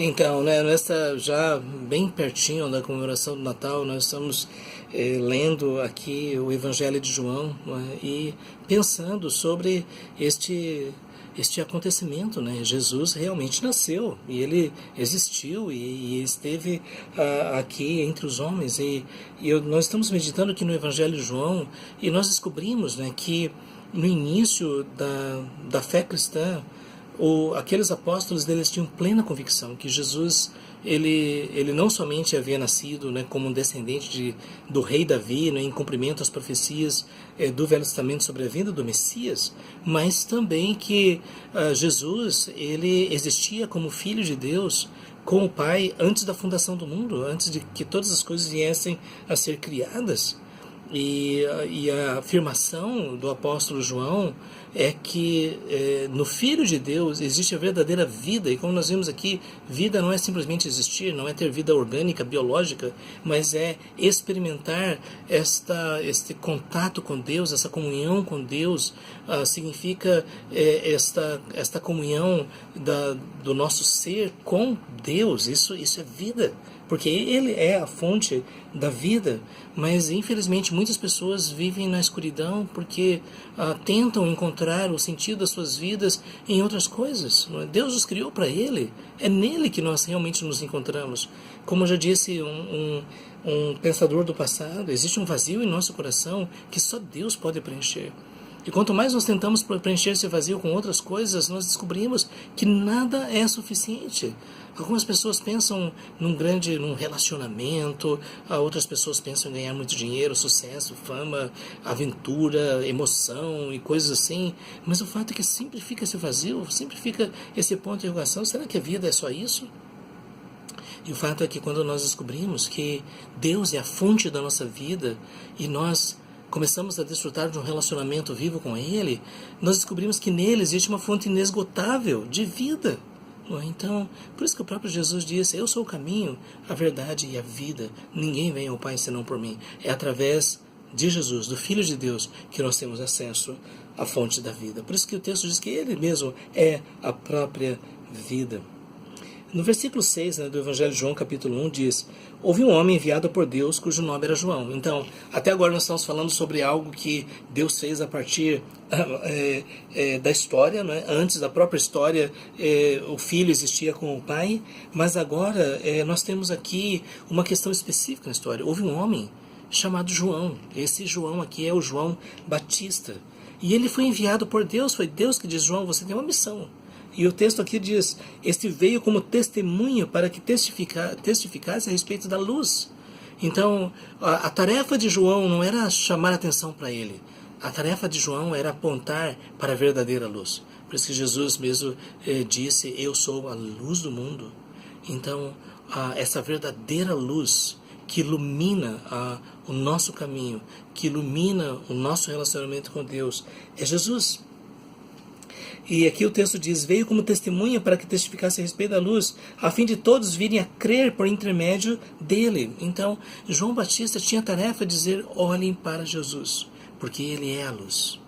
Então, né, nessa já bem pertinho da comemoração do Natal, nós estamos lendo aqui o Evangelho de João, né, e pensando sobre este acontecimento, né? Jesus realmente nasceu e ele existiu e esteve aqui entre os homens nós estamos meditando aqui no Evangelho de João e nós descobrimos, né, que no início da fé cristã aqueles apóstolos eles tinham plena convicção que Jesus ele não somente havia nascido, né, como um descendente do rei Davi, né, em cumprimento às profecias do Velho Testamento sobre a vinda do Messias, mas também que Jesus ele existia como filho de Deus com o Pai antes da fundação do mundo, antes de que todas as coisas viessem a ser criadas. E a afirmação do apóstolo João é que no Filho de Deus existe a verdadeira vida, e como nós vimos aqui, vida não é simplesmente existir, não é ter vida orgânica, biológica, mas é experimentar este contato com Deus, essa comunhão com Deus, significa esta comunhão do nosso ser com Deus, isso é vida. Porque ele é a fonte da vida, mas infelizmente muitas pessoas vivem na escuridão porque tentam encontrar o sentido das suas vidas em outras coisas. Deus nos criou para ele, é nele que nós realmente nos encontramos. Como já disse um pensador do passado, existe um vazio em nosso coração que só Deus pode preencher. E quanto mais nós tentamos preencher esse vazio com outras coisas, nós descobrimos que nada é suficiente. Algumas pessoas pensam num relacionamento, outras pessoas pensam em ganhar muito dinheiro, sucesso, fama, aventura, emoção e coisas assim. Mas o fato é que sempre fica esse vazio, sempre fica esse ponto de interrogação. Será que a vida é só isso? E o fato é que quando nós descobrimos que Deus é a fonte da nossa vida e nós começamos a desfrutar de um relacionamento vivo com Ele, nós descobrimos que nele existe uma fonte inesgotável de vida. Então, por isso que o próprio Jesus disse: eu sou o caminho, a verdade e a vida. Ninguém vem ao Pai senão por mim. É através de Jesus, do Filho de Deus, que nós temos acesso à fonte da vida. Por isso que o texto diz que Ele mesmo é a própria vida. No versículo 6, né, do Evangelho de João, capítulo 1, diz: houve um homem enviado por Deus cujo nome era João. Então, até agora nós estamos falando sobre algo que Deus fez a partir da história, né? Antes da própria história, o Filho existia com o Pai, mas agora nós temos aqui uma questão específica na história. Houve um homem chamado João. Esse João aqui é o João Batista. E ele foi enviado por Deus, foi Deus que diz: João, você tem uma missão. E o texto aqui diz: este veio como testemunho para que testificasse a respeito da luz. Então, a tarefa de João não era chamar atenção para ele. A tarefa de João era apontar para a verdadeira luz. Por isso que Jesus mesmo disse: eu sou a luz do mundo. Então, essa verdadeira luz que ilumina o nosso caminho, que ilumina o nosso relacionamento com Deus, é Jesus. E aqui o texto diz: veio como testemunha para que testificasse a respeito da luz, a fim de todos virem a crer por intermédio dele. Então, João Batista tinha a tarefa de dizer: olhem para Jesus, porque ele é a luz.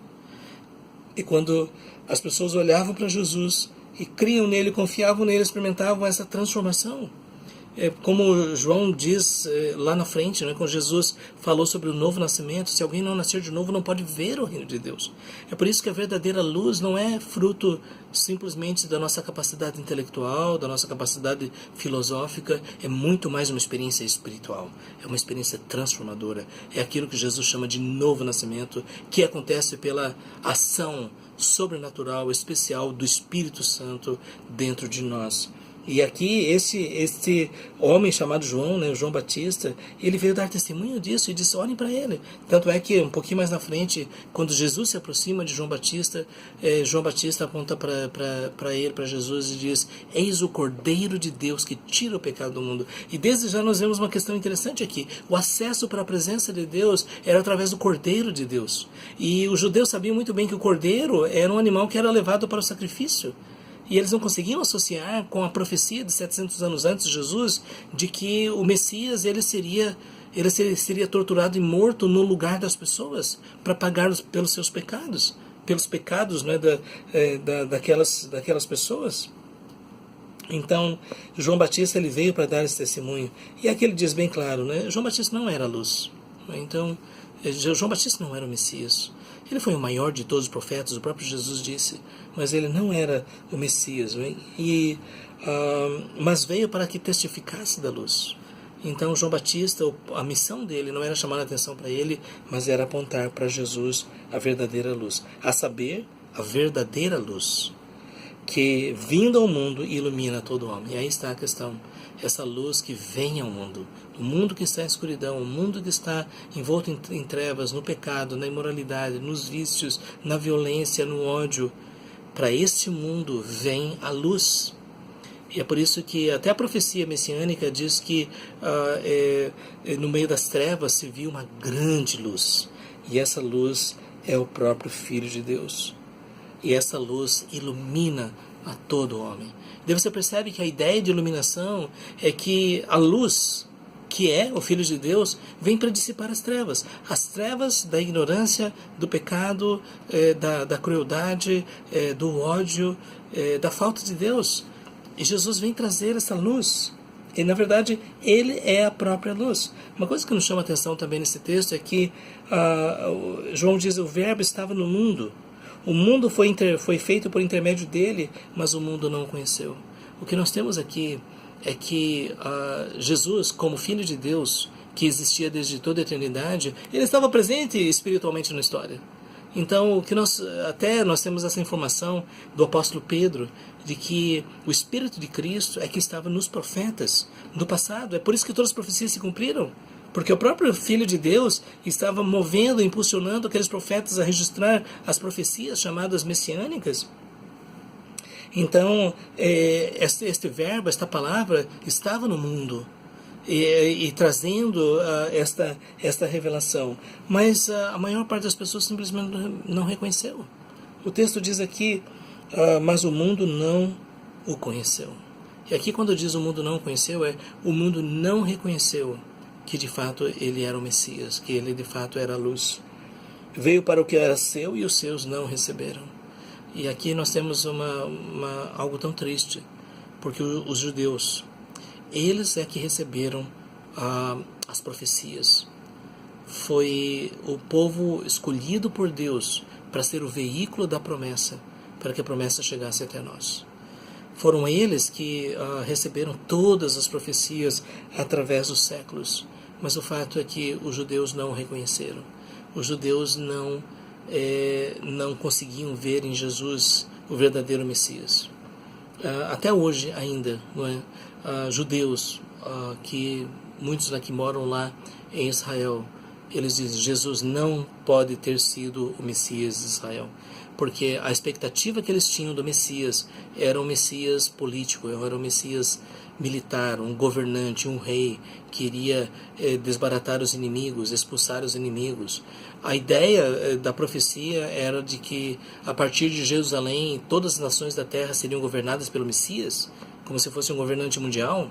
E quando as pessoas olhavam para Jesus e criam nele, confiavam nele, experimentavam essa transformação. Como João diz lá na frente, né, quando Jesus falou sobre o novo nascimento: se alguém não nascer de novo não pode ver o reino de Deus. É por isso que a verdadeira luz não é fruto simplesmente da nossa capacidade intelectual, da nossa capacidade filosófica, é muito mais uma experiência espiritual, é uma experiência transformadora, é aquilo que Jesus chama de novo nascimento, que acontece pela ação sobrenatural, especial do Espírito Santo dentro de nós. E aqui esse homem chamado João, né, João Batista, ele veio dar testemunho disso e disse: olhem para ele. Tanto é que um pouquinho mais na frente, quando Jesus se aproxima de João Batista aponta para ele, para Jesus, e diz: eis o Cordeiro de Deus que tira o pecado do mundo. E desde já nós vemos uma questão interessante aqui: o acesso para a presença de Deus era através do Cordeiro de Deus. E os judeus sabiam muito bem que o Cordeiro era um animal que era levado para o sacrifício. E eles não conseguiam associar com a profecia de 700 anos antes de Jesus, de que o Messias ele seria torturado e morto no lugar das pessoas, para pagar pelos seus pecados, pelos pecados, né, daquelas pessoas. Então, João Batista ele veio para dar esse testemunho. E aqui ele diz bem claro, né? João Batista não era a luz. Então, João Batista não era o Messias. Ele foi o maior de todos os profetas, o próprio Jesus disse, mas ele não era o Messias. Né? Mas veio para que testificasse da luz. Então, João Batista, a missão dele não era chamar a atenção para ele, mas era apontar para Jesus a verdadeira luz. A saber, a verdadeira luz, que vindo ao mundo ilumina todo homem. E aí está a questão. Essa luz que vem ao mundo, o mundo que está em escuridão, o mundo que está envolto em trevas, no pecado, na imoralidade, nos vícios, na violência, no ódio. Para este mundo vem a luz. E é por isso que até a profecia messiânica diz que no meio das trevas se viu uma grande luz. E essa luz é o próprio Filho de Deus. E essa luz ilumina a todo homem. Daí você percebe que a ideia de iluminação é que a luz, que é o Filho de Deus, vem para dissipar as trevas da ignorância, do pecado, da crueldade, do ódio, da falta de Deus. E Jesus vem trazer essa luz. E na verdade ele é a própria luz. Uma coisa que nos chama a atenção também nesse texto é que João diz: o verbo estava no mundo. O mundo foi feito por intermédio dele, mas o mundo não o conheceu. O que nós temos aqui é que Jesus, como Filho de Deus, que existia desde toda a eternidade, ele estava presente espiritualmente na história. Então, nós temos essa informação do apóstolo Pedro, de que o Espírito de Cristo é que estava nos profetas do passado. É por isso que todas as profecias se cumpriram. Porque o próprio Filho de Deus estava movendo, impulsionando aqueles profetas a registrar as profecias chamadas messiânicas. Então, este verbo, esta palavra, estava no mundo e trazendo esta revelação. Mas a maior parte das pessoas simplesmente não reconheceu. O texto diz aqui, mas o mundo não o conheceu. E aqui quando diz o mundo não o conheceu, o mundo não reconheceu que de fato ele era o Messias, que ele de fato era a luz. Veio para o que era seu e os seus não receberam. E aqui nós temos algo tão triste, porque os judeus, eles é que receberam as profecias. Foi o povo escolhido por Deus para ser o veículo da promessa, para que a promessa chegasse até nós. Foram eles que receberam todas as profecias através dos séculos. Mas o fato é que os judeus não o reconheceram. Os judeus não conseguiam ver em Jesus o verdadeiro Messias. Até hoje ainda, não é? Judeus, que muitos que moram lá em Israel, eles dizem: Jesus não pode ter sido o Messias de Israel. Porque a expectativa que eles tinham do Messias era um Messias político, era um Messias militar, um governante, um rei que iria desbaratar os inimigos, expulsar os inimigos. A ideia da profecia era de que a partir de Jerusalém todas as nações da terra seriam governadas pelo Messias, como se fosse um governante mundial.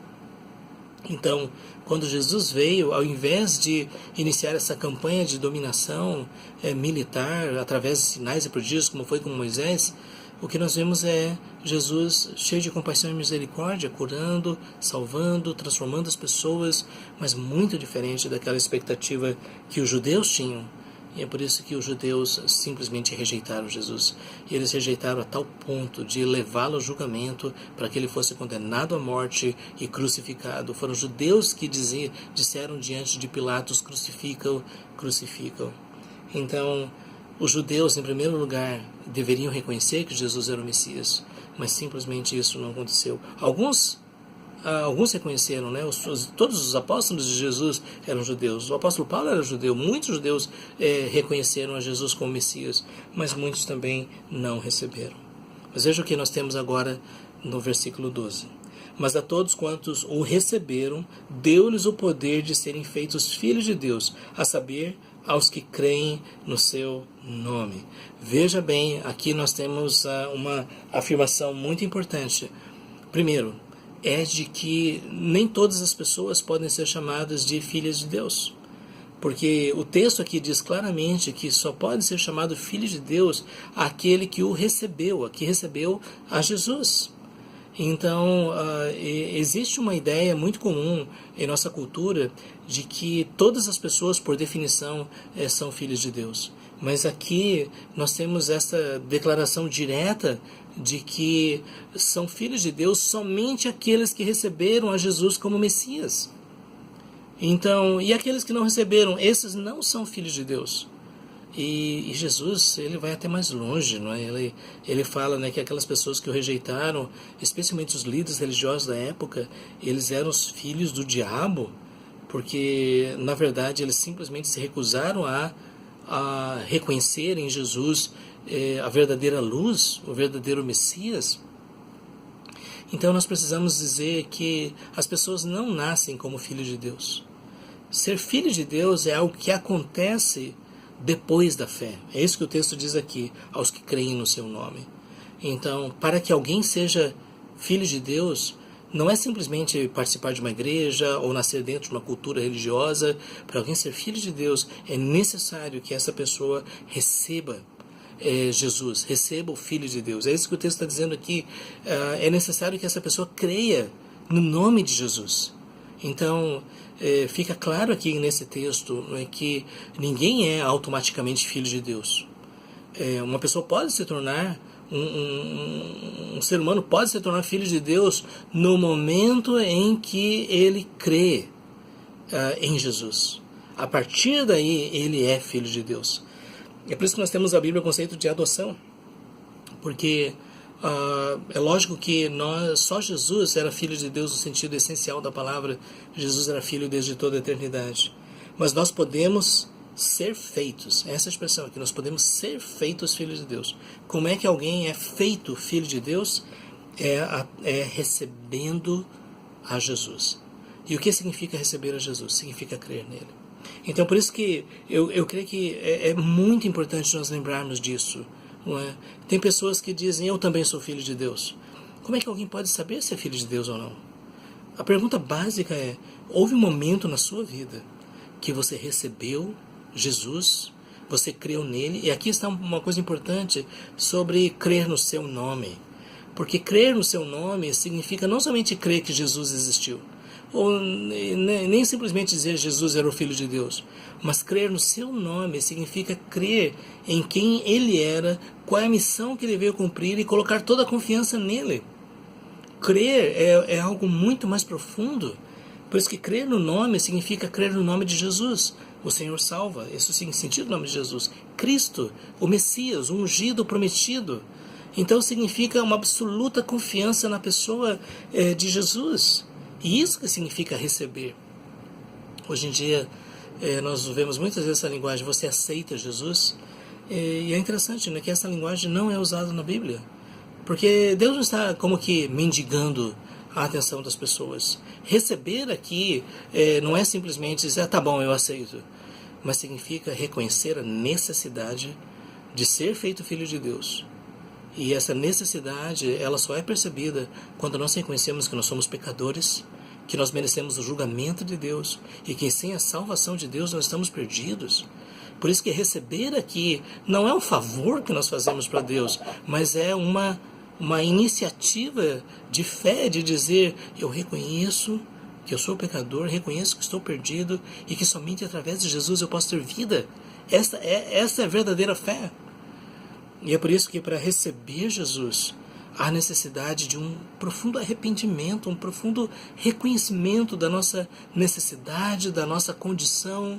Então, quando Jesus veio, ao invés de iniciar essa campanha de dominação militar através de sinais e prodígios, como foi com Moisés, o que nós vemos é Jesus cheio de compaixão e misericórdia, curando, salvando, transformando as pessoas, mas muito diferente daquela expectativa que os judeus tinham. E é por isso que os judeus simplesmente rejeitaram Jesus. E eles rejeitaram a tal ponto de levá-lo ao julgamento para que ele fosse condenado à morte e crucificado. Foram os judeus que disseram diante de Pilatos: crucificam, crucificam. Então, os judeus, em primeiro lugar, deveriam reconhecer que Jesus era o Messias, mas simplesmente isso não aconteceu. Alguns reconheceram, né? Todos os apóstolos de Jesus eram judeus. O apóstolo Paulo era judeu. Muitos judeus reconheceram a Jesus como Messias, mas muitos também não receberam. Mas veja o que nós temos agora no versículo 12. Mas a todos quantos o receberam, deu-lhes o poder de serem feitos filhos de Deus, a saber, aos que creem no seu nome. Veja bem, aqui nós temos uma afirmação muito importante. Primeiro, é de que nem todas as pessoas podem ser chamadas de filhas de Deus. Porque o texto aqui diz claramente que só pode ser chamado filho de Deus aquele que o recebeu, que recebeu a Jesus. Então, existe uma ideia muito comum em nossa cultura de que todas as pessoas, por definição, são filhos de Deus. Mas aqui nós temos essa declaração direta de que são filhos de Deus somente aqueles que receberam a Jesus como Messias. Então, e aqueles que não receberam, esses não são filhos de Deus. E Jesus, ele vai até mais longe, não é? Ele fala, né, que aquelas pessoas que o rejeitaram, especialmente os líderes religiosos da época, eles eram os filhos do diabo, porque na verdade eles simplesmente se recusaram a reconhecer em Jesus a verdadeira luz, o verdadeiro Messias. Então nós precisamos dizer que as pessoas não nascem como filhos de Deus. Ser filho de Deus é algo que acontece depois da fé. É isso que o texto diz aqui, aos que creem no seu nome. Então, para que alguém seja filho de Deus, não é simplesmente participar de uma igreja ou nascer dentro de uma cultura religiosa. Para alguém ser filho de Deus, é necessário que essa pessoa receba Jesus, receba o Filho de Deus. É isso que o texto está dizendo aqui. É necessário que essa pessoa creia no nome de Jesus. Então, fica claro aqui nesse texto, não é, que ninguém é automaticamente filho de Deus. Uma pessoa pode se tornar, um ser humano pode se tornar filho de Deus no momento em que ele crê em Jesus. A partir daí, ele é filho de Deus. É por isso que nós temos na Bíblia o conceito de adoção, porque é lógico que só Jesus era filho de Deus no sentido essencial da palavra. Jesus era filho desde toda a eternidade. Mas nós podemos ser feitos, essa expressão aqui, nós podemos ser feitos filhos de Deus. Como é que alguém é feito filho de Deus? É recebendo a Jesus. E o que significa receber a Jesus? Significa crer nele. Então, por isso que eu creio que é muito importante nós lembrarmos disso. Não é? Tem pessoas que dizem, eu também sou filho de Deus. Como é que alguém pode saber se é filho de Deus ou não? A pergunta básica é, houve um momento na sua vida que você recebeu Jesus, você creu nele, e aqui está uma coisa importante sobre crer no seu nome. Porque crer no seu nome significa não somente crer que Jesus existiu, ou nem simplesmente dizer Jesus era o Filho de Deus, mas crer no seu nome significa crer em quem ele era, qual é a missão que ele veio cumprir e colocar toda a confiança nele. Crer é algo muito mais profundo. Por isso que crer no nome significa crer no nome de Jesus. O Senhor salva, isso significa o nome de Jesus. Cristo, o Messias, o ungido, o prometido. Então significa uma absoluta confiança na pessoa de Jesus. E isso que significa receber. Hoje em dia, nós vemos muitas vezes essa linguagem, você aceita Jesus? E é interessante, né, que essa linguagem não é usada na Bíblia. Porque Deus não está como que mendigando a atenção das pessoas. Receber aqui não é simplesmente dizer, tá bom, eu aceito. Mas significa reconhecer a necessidade de ser feito filho de Deus. E essa necessidade, ela só é percebida quando nós reconhecemos que nós somos pecadores, que nós merecemos o julgamento de Deus e que sem a salvação de Deus nós estamos perdidos. Por isso que receber aqui não é um favor que nós fazemos para Deus, mas é uma iniciativa de fé, de dizer, eu reconheço que eu sou pecador, reconheço que estou perdido e que somente através de Jesus eu posso ter vida. Essa é a verdadeira fé. E é por isso que para receber Jesus há necessidade de um profundo arrependimento, um profundo reconhecimento da nossa necessidade, da nossa condição.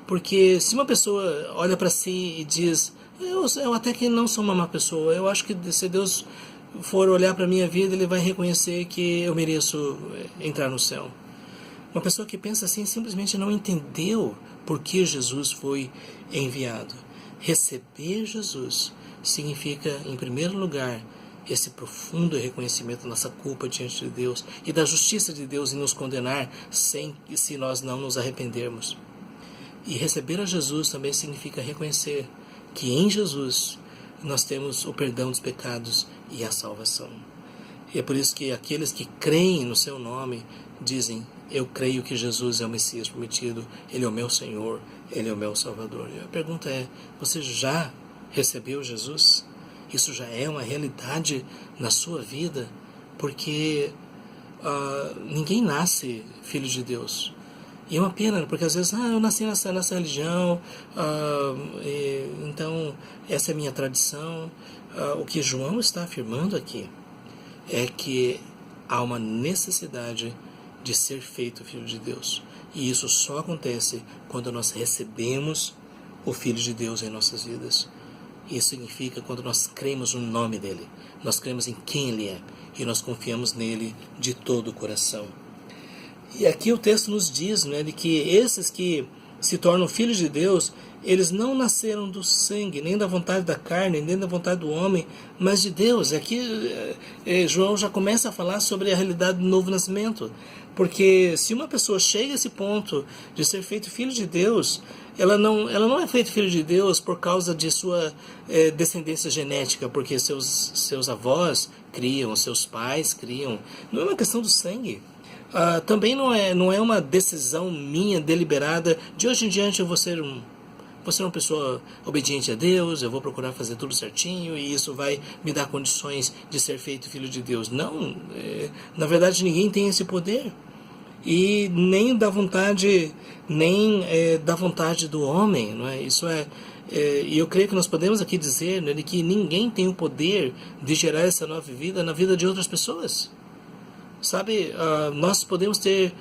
Porque se uma pessoa olha para si e diz, eu até que não sou uma má pessoa, eu acho que se Deus for olhar para a minha vida, ele vai reconhecer que eu mereço entrar no céu. Uma pessoa que pensa assim simplesmente não entendeu por que Jesus foi enviado. Receber Jesus significa, em primeiro lugar, esse profundo reconhecimento da nossa culpa diante de Deus e da justiça de Deus em nos condenar se nós não nos arrependermos. E receber a Jesus também significa reconhecer que em Jesus nós temos o perdão dos pecados e a salvação. E é por isso que aqueles que creem no seu nome dizem, eu creio que Jesus é o Messias prometido, ele é o meu Senhor, ele é o meu Salvador. E a pergunta é, você já recebeu Jesus? Isso já é uma realidade na sua vida? porque ninguém nasce filho de Deus. E é uma pena, porque às vezes, eu nasci nessa religião, então essa é a minha tradição. O que João está afirmando aqui é que há uma necessidade de ser feito filho de Deus. E isso só acontece quando nós recebemos o Filho de Deus em nossas vidas. Isso significa quando nós cremos no nome dele, nós cremos em quem ele é, e nós confiamos nele de todo o coração. E aqui o texto nos diz, né, de que esses que se tornam filhos de Deus, eles não nasceram do sangue, nem da vontade da carne, nem da vontade do homem, mas de Deus. Aqui João já começa a falar sobre a realidade do novo nascimento. Porque se uma pessoa chega a esse ponto de ser feito filho de Deus, ela não é feito filho de Deus por causa de sua descendência genética, porque seus avós criam, seus pais criam. Não é uma questão do sangue. Também não é uma decisão minha deliberada de hoje em diante eu vou ser uma pessoa obediente a Deus, eu vou procurar fazer tudo certinho e isso vai me dar condições de ser feito filho de Deus. Não, na verdade ninguém tem esse poder. E nem da vontade do homem, não é? E eu creio que nós podemos aqui dizer, né, de que ninguém tem o poder de gerar essa nova vida na vida de outras pessoas. Sabe, nós podemos ter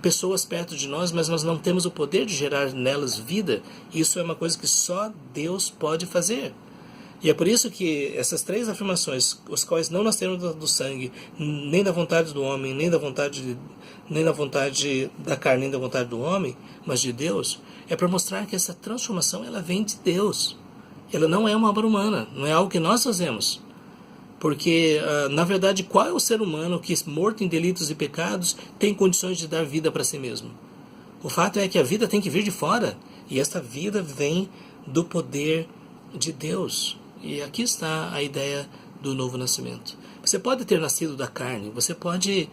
pessoas perto de nós, mas nós não temos o poder de gerar nelas vida. Isso é uma coisa que só Deus pode fazer. E é por isso que essas três afirmações, os quais não nasceram do sangue, nem da vontade do homem, nem da vontade da carne, nem da vontade do homem, mas de Deus, é para mostrar que essa transformação ela vem de Deus. Ela não é uma obra humana, não é algo que nós fazemos. Porque, na verdade, qual é o ser humano que, morto em delitos e pecados, tem condições de dar vida para si mesmo? O fato é que a vida tem que vir de fora, e esta vida vem do poder de Deus. E aqui está a ideia do novo nascimento. Você pode ter nascido da carne, você pode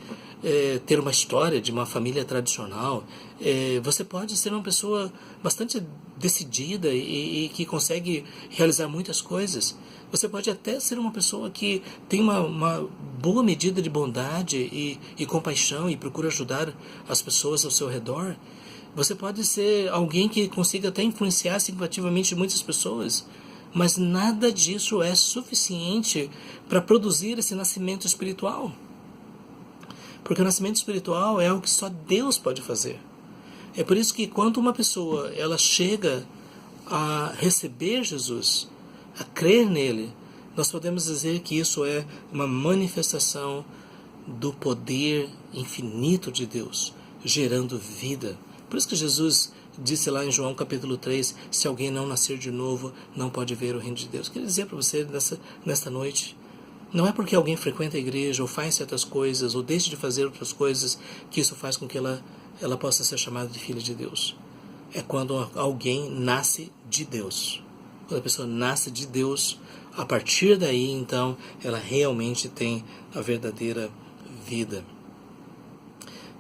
ter uma história de uma família tradicional, você pode ser uma pessoa bastante decidida e que consegue realizar muitas coisas. Você pode até ser uma pessoa que tem uma boa medida de bondade e compaixão e procura ajudar as pessoas ao seu redor. Você pode ser alguém que consiga até influenciar significativamente muitas pessoas. Mas nada disso é suficiente para produzir esse nascimento espiritual. Porque o nascimento espiritual é algo que só Deus pode fazer. É por isso que quando uma pessoa ela chega a receber Jesus, a crer nele, nós podemos dizer que isso é uma manifestação do poder infinito de Deus, gerando vida. Por isso que Jesus disse lá em João capítulo 3, se alguém não nascer de novo, não pode ver o reino de Deus. Quero dizer para você nesta noite, não é porque alguém frequenta a igreja, ou faz certas coisas, ou deixa de fazer outras coisas, que isso faz com que ela possa ser chamada de filha de Deus. É quando alguém nasce de Deus. Quando a pessoa nasce de Deus, a partir daí, então, ela realmente tem a verdadeira vida.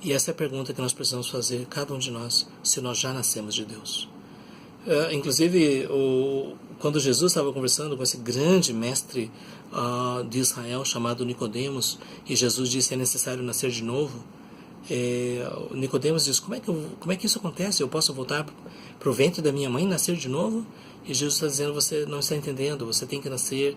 E essa é a pergunta que nós precisamos fazer, cada um de nós, se nós já nascemos de Deus. Inclusive, quando Jesus estava conversando com esse grande mestre de Israel, chamado Nicodemos, e Jesus disse que é necessário nascer de novo, Nicodemos disse, como é que isso acontece? Eu posso voltar para o ventre da minha mãe e nascer de novo? E Jesus está dizendo, você não está entendendo, você tem que nascer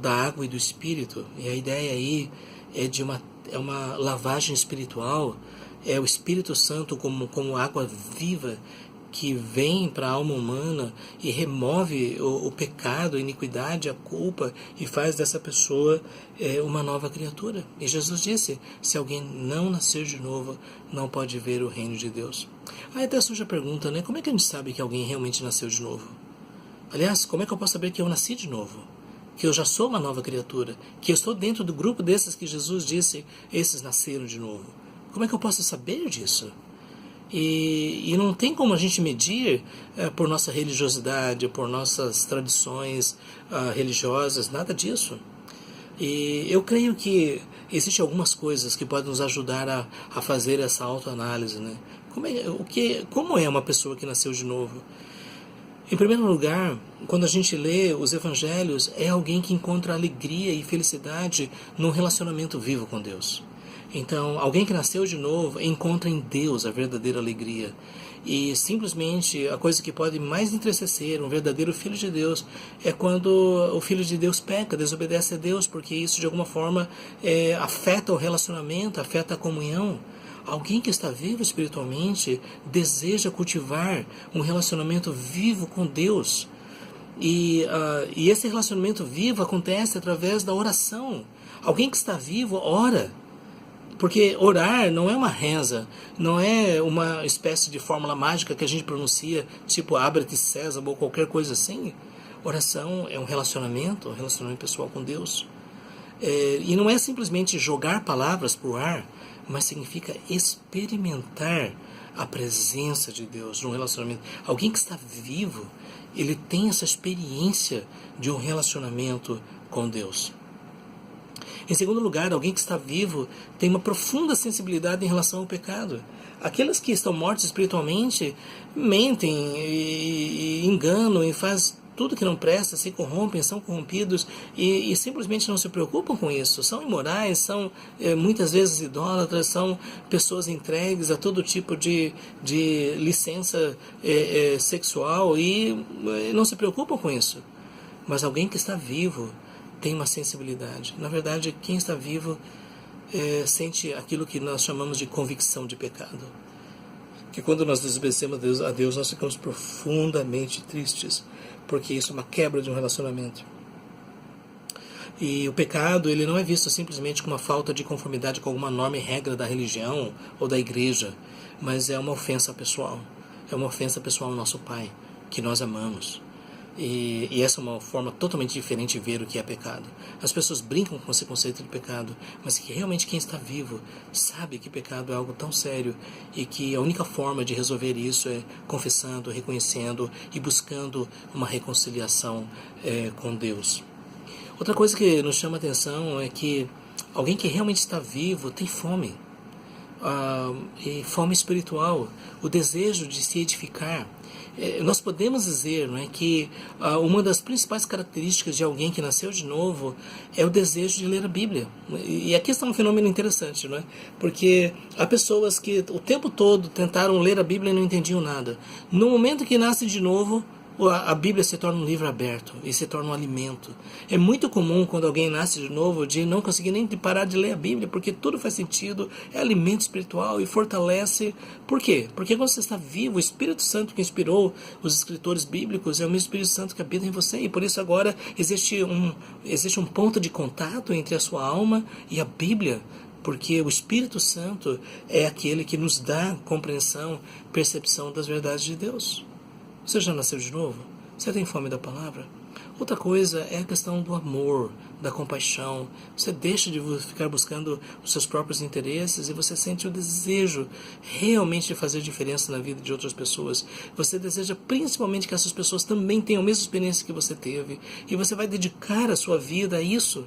da água e do Espírito. E a ideia aí é uma lavagem espiritual, é o Espírito Santo como água viva que vem para a alma humana e remove o pecado, a iniquidade, a culpa e faz dessa pessoa uma nova criatura. E Jesus disse, se alguém não nascer de novo, não pode ver o reino de Deus. Aí até surge a pergunta, né? Como é que a gente sabe que alguém realmente nasceu de novo? Aliás, como é que eu posso saber que eu nasci de novo? Que eu já sou uma nova criatura? Que eu estou dentro do grupo desses que Jesus disse, esses nasceram de novo? Como é que eu posso saber disso? E não tem como a gente medir por nossa religiosidade, por nossas tradições religiosas, nada disso. E eu creio que existem algumas coisas que podem nos ajudar a fazer essa autoanálise, né? Como é uma pessoa que nasceu de novo? Em primeiro lugar, quando a gente lê os evangelhos, é alguém que encontra alegria e felicidade num relacionamento vivo com Deus. Então, alguém que nasceu de novo encontra em Deus a verdadeira alegria. E simplesmente a coisa que pode mais entristecer um verdadeiro filho de Deus é quando o filho de Deus peca, desobedece a Deus, porque isso de alguma forma afeta o relacionamento, afeta a comunhão. Alguém que está vivo espiritualmente deseja cultivar um relacionamento vivo com Deus. E esse relacionamento vivo acontece através da oração. Alguém que está vivo ora. Porque orar não é uma reza, não é uma espécie de fórmula mágica que a gente pronuncia, tipo abre-te sésamo ou qualquer coisa assim. Oração é um relacionamento pessoal com Deus. E não é simplesmente jogar palavras para o ar, mas significa experimentar a presença de Deus num relacionamento. Alguém que está vivo, ele tem essa experiência de um relacionamento com Deus. Em segundo lugar, alguém que está vivo tem uma profunda sensibilidade em relação ao pecado. Aqueles que estão mortos espiritualmente mentem e enganam e fazem tudo que não presta, se corrompem, são corrompidos e simplesmente não se preocupam com isso. São imorais, são muitas vezes idólatras, são pessoas entregues a todo tipo de licença sexual e não se preocupam com isso. Mas alguém que está vivo tem uma sensibilidade. Na verdade, quem está vivo sente aquilo que nós chamamos de convicção de pecado. Que quando nós desobedecemos a Deus, nós ficamos profundamente tristes, porque isso é uma quebra de um relacionamento. E o pecado, ele não é visto simplesmente como uma falta de conformidade com alguma norma e regra da religião ou da igreja, mas é uma ofensa pessoal. É uma ofensa pessoal ao nosso Pai, que nós amamos. E essa é uma forma totalmente diferente de ver o que é pecado. As pessoas brincam com esse conceito de pecado, mas que realmente quem está vivo sabe que pecado é algo tão sério e que a única forma de resolver isso é confessando, reconhecendo e buscando uma reconciliação com Deus. Outra coisa que nos chama a atenção é que alguém que realmente está vivo tem fome. E fome espiritual, o desejo de se edificar. Nós podemos dizer, não é, que uma das principais características de alguém que nasceu de novo é o desejo de ler a Bíblia. E aqui está um fenômeno interessante, não é? Porque há pessoas que o tempo todo tentaram ler a Bíblia e não entendiam nada. No momento que nasce de novo, a Bíblia se torna um livro aberto e se torna um alimento. É muito comum quando alguém nasce de novo de não conseguir nem parar de ler a Bíblia, porque tudo faz sentido, é alimento espiritual e fortalece. Por quê? Porque quando você está vivo, o Espírito Santo que inspirou os escritores bíblicos é o mesmo Espírito Santo que habita em você, e por isso agora existe um ponto de contato entre a sua alma e a Bíblia, porque o Espírito Santo é aquele que nos dá compreensão, percepção das verdades de Deus. Você já nasceu de novo? Você tem fome da palavra? Outra coisa é a questão do amor, da compaixão. Você deixa de ficar buscando os seus próprios interesses e você sente o desejo realmente de fazer diferença na vida de outras pessoas. Você deseja principalmente que essas pessoas também tenham a mesma experiência que você teve e você vai dedicar a sua vida a isso.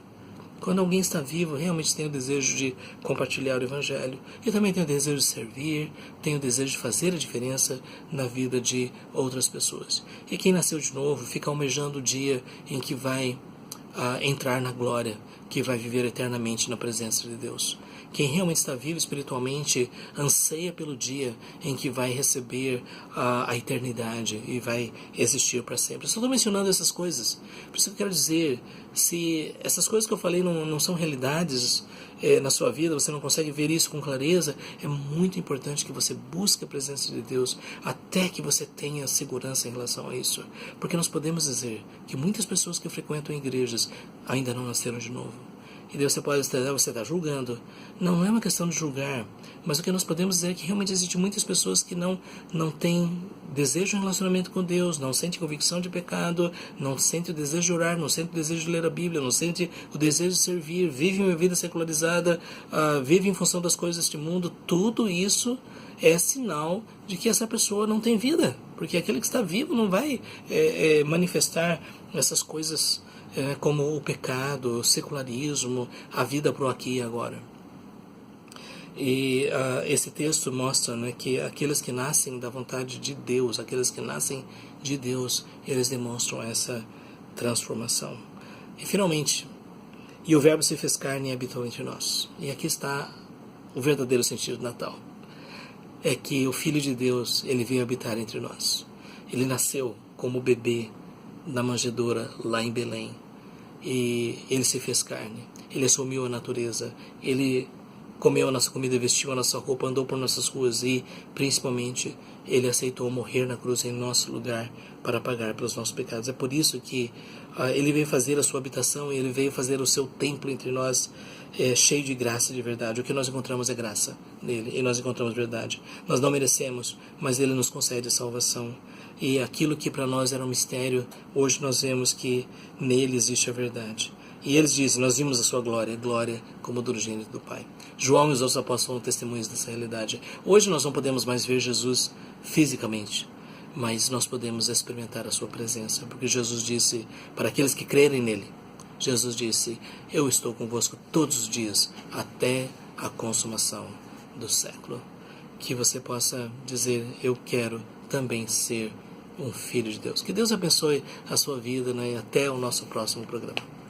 Quando alguém está vivo, realmente tem o desejo de compartilhar o Evangelho. E também tem o desejo de servir, tem o desejo de fazer a diferença na vida de outras pessoas. E quem nasceu de novo fica almejando o dia em que vai entrar na glória, que vai viver eternamente na presença de Deus. Quem realmente está vivo espiritualmente anseia pelo dia em que vai receber a eternidade e vai existir para sempre. Eu só estou mencionando essas coisas. Por isso que eu quero dizer, se essas coisas que eu falei não são realidades na sua vida, você não consegue ver isso com clareza, é muito importante que você busque a presença de Deus até que você tenha segurança em relação a isso. Porque nós podemos dizer que muitas pessoas que frequentam igrejas ainda não nasceram de novo. E Deus você está julgando. Não é uma questão de julgar, mas o que nós podemos dizer é que realmente existem muitas pessoas que não têm desejo de relacionamento com Deus, não sentem convicção de pecado, não sentem o desejo de orar, não sentem o desejo de ler a Bíblia, não sentem o desejo de servir, vivem uma vida secularizada, vivem em função das coisas deste mundo. Tudo isso é sinal de que essa pessoa não tem vida, porque aquele que está vivo não vai manifestar essas coisas como o pecado, o secularismo, a vida pro aqui e agora. E esse texto mostra, né, que aqueles que nascem da vontade de Deus, aqueles que nascem de Deus, eles demonstram essa transformação. E finalmente, e o Verbo se fez carne e habitou entre nós. E aqui está o verdadeiro sentido do Natal. É que o Filho de Deus, ele veio habitar entre nós. Ele nasceu como bebê na manjedoura lá em Belém. E ele se fez carne. Ele assumiu a natureza. Ele comeu a nossa comida, vestiu a nossa roupa, andou por nossas ruas e, principalmente, ele aceitou morrer na cruz em nosso lugar para pagar pelos nossos pecados. É por isso que ele veio fazer a sua habitação, ele veio fazer o seu templo entre nós, cheio de graça e de verdade. O que nós encontramos é graça nele, e nós encontramos verdade. Nós não merecemos, mas ele nos concede salvação. E aquilo que para nós era um mistério, hoje nós vemos que nele existe a verdade. E eles dizem, nós vimos a sua glória, glória como do unigênito do Pai. João e os outros apóstolos são testemunhas dessa realidade. Hoje nós não podemos mais ver Jesus fisicamente, mas nós podemos experimentar a sua presença, porque Jesus disse, para aqueles que crerem nele, Jesus disse, eu estou convosco todos os dias, até a consumação do século. Que você possa dizer, eu quero também ser um filho de Deus. Que Deus abençoe a sua vida, né? E até o nosso próximo programa.